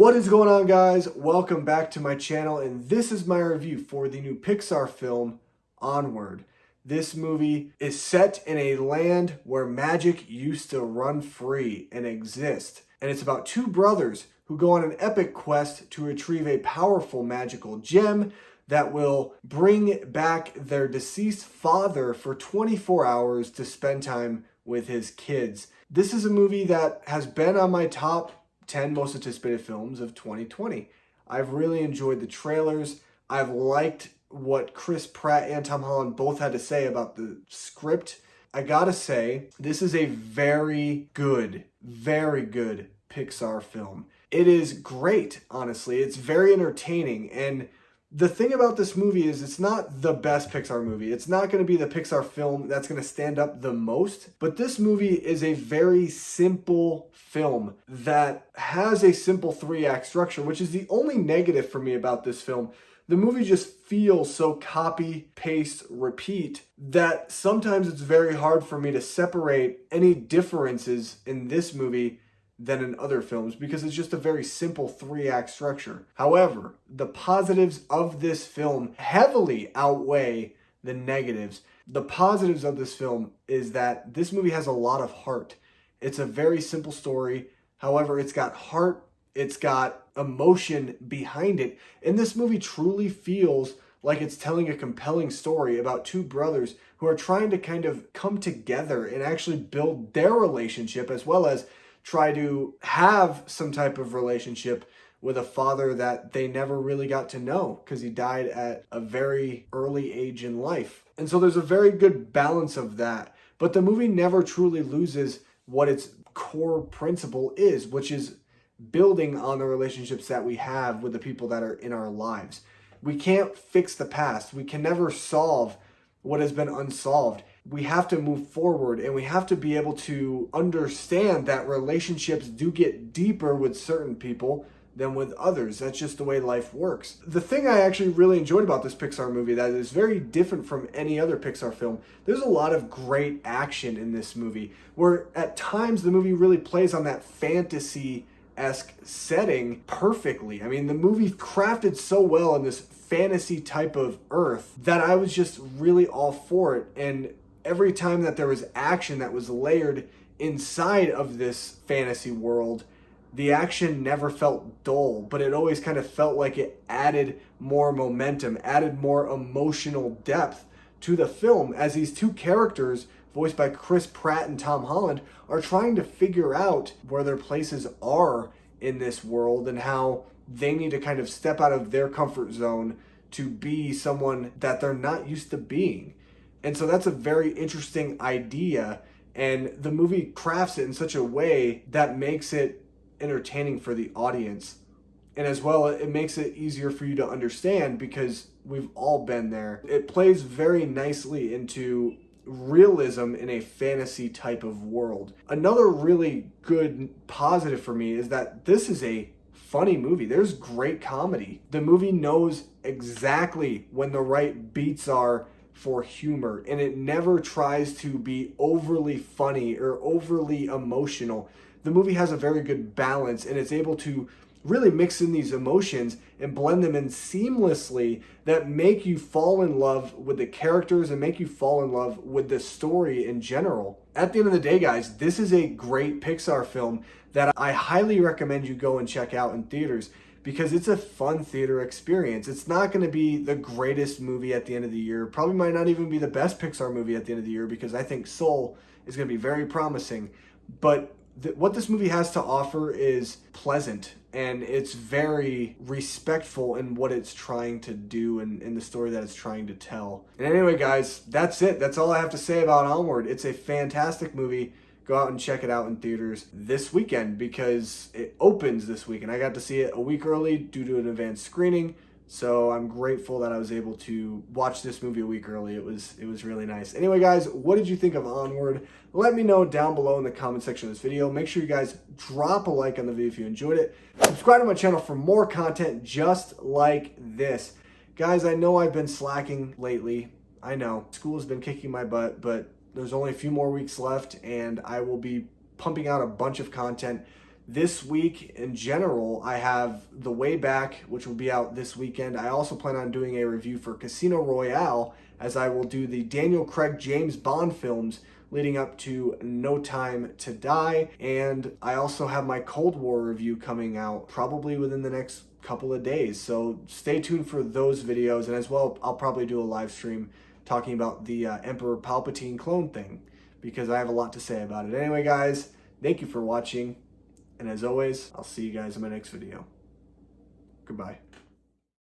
What is going on, guys? Welcome back to my channel, and this is my review for the new Pixar film, Onward. This movie is set in a land where magic used to run free and exist, and it's about two brothers who go on an epic quest to retrieve a powerful magical gem that will bring back their deceased father for 24 hours to spend time with his kids. This is a movie that has been on my top 10 most anticipated films of 2020. I've really enjoyed the trailers. I've liked what Chris Pratt and Tom Holland both had to say about the script. I gotta say, this is a very good Pixar film. It is great, honestly. It's very entertaining, and the thing about this movie is it's not the best Pixar movie. It's not going to be the Pixar film that's going to stand up the most, but this movie is a very simple film that has a simple three-act structure, which is the only negative for me about this film. The movie just feels so copy, paste, repeat that sometimes it's very hard for me to separate any differences in this movie than in other films because it's just a very simple three-act structure. However, the positives of this film heavily outweigh the negatives. The positives of this film is that this movie has a lot of heart. It's a very simple story. However, it's got heart, it's got emotion behind it, and this movie truly feels like it's telling a compelling story about two brothers who are trying to kind of come together and actually build their relationship as well as try to have some type of relationship with a father that they never really got to know because he died at a very early age in life. And so there's a very good balance of that. But the movie never truly loses what its core principle is, which is building on the relationships that we have with the people that are in our lives. We can't fix the past. We can never solve what has been unsolved. We have to move forward, and we have to be able to understand that relationships do get deeper with certain people than with others. That's just the way life works. The thing I actually really enjoyed about this Pixar movie that is very different from any other Pixar film, there's a lot of great action in this movie, where at times the movie really plays on that fantasy-esque setting perfectly. I mean, the movie crafted so well in this fantasy type of earth that I was just really all for it. And every time that there was action that was layered inside of this fantasy world, the action never felt dull, but it always kind of felt like it added more momentum, added more emotional depth to the film as these two characters, voiced by Chris Pratt and Tom Holland, are trying to figure out where their places are in this world and how they need to kind of step out of their comfort zone to be someone that they're not used to being. And so that's a very interesting idea, and the movie crafts it in such a way that makes it entertaining for the audience. And as well, it makes it easier for you to understand because we've all been there. It plays very nicely into realism in a fantasy type of world. Another really good positive for me is that this is a funny movie. There's great comedy. The movie knows exactly when the right beats are for humor, and it never tries to be overly funny or overly emotional. The movie has a very good balance, and it's able to really mix in these emotions and blend them in seamlessly that make you fall in love with the characters and make you fall in love with the story in general. At the end of the day, guys, this is a great Pixar film that I highly recommend you go and check out in theaters because it's a fun theater experience. It's not going to be the greatest movie at the end of the year. Probably might not even be the best Pixar movie at the end of the year because I think Soul is going to be very promising. But what this movie has to offer is pleasant, and it's very respectful in what it's trying to do and in the story that it's trying to tell. And anyway, guys, that's it. That's all I have to say about Onward. It's a fantastic movie. Go out and check it out in theaters this weekend because it opens this week, and I got to see it a week early due to an advanced screening. So I'm grateful that I was able to watch this movie a week early. It was really nice. Anyway, guys, what did you think of Onward? Let me know down below in the comment section of this video. Make sure you guys drop a like on the video if you enjoyed it. Subscribe to my channel for more content just like this. Guys, I know I've been slacking lately. I know. School has been kicking my butt, but there's only a few more weeks left, and I will be pumping out a bunch of content This week in general, I have The Way Back, which will be out this weekend. I also plan on doing a review for Casino Royale, as I will do the Daniel Craig James Bond films leading up to No Time to Die. And I also have my Cold War review coming out probably within the next couple of days. So stay tuned for those videos. And as well, I'll probably do a live stream talking about the Emperor Palpatine clone thing, because I have a lot to say about it. Anyway, guys, thank you for watching. And as always, I'll see you guys in my next video. Goodbye.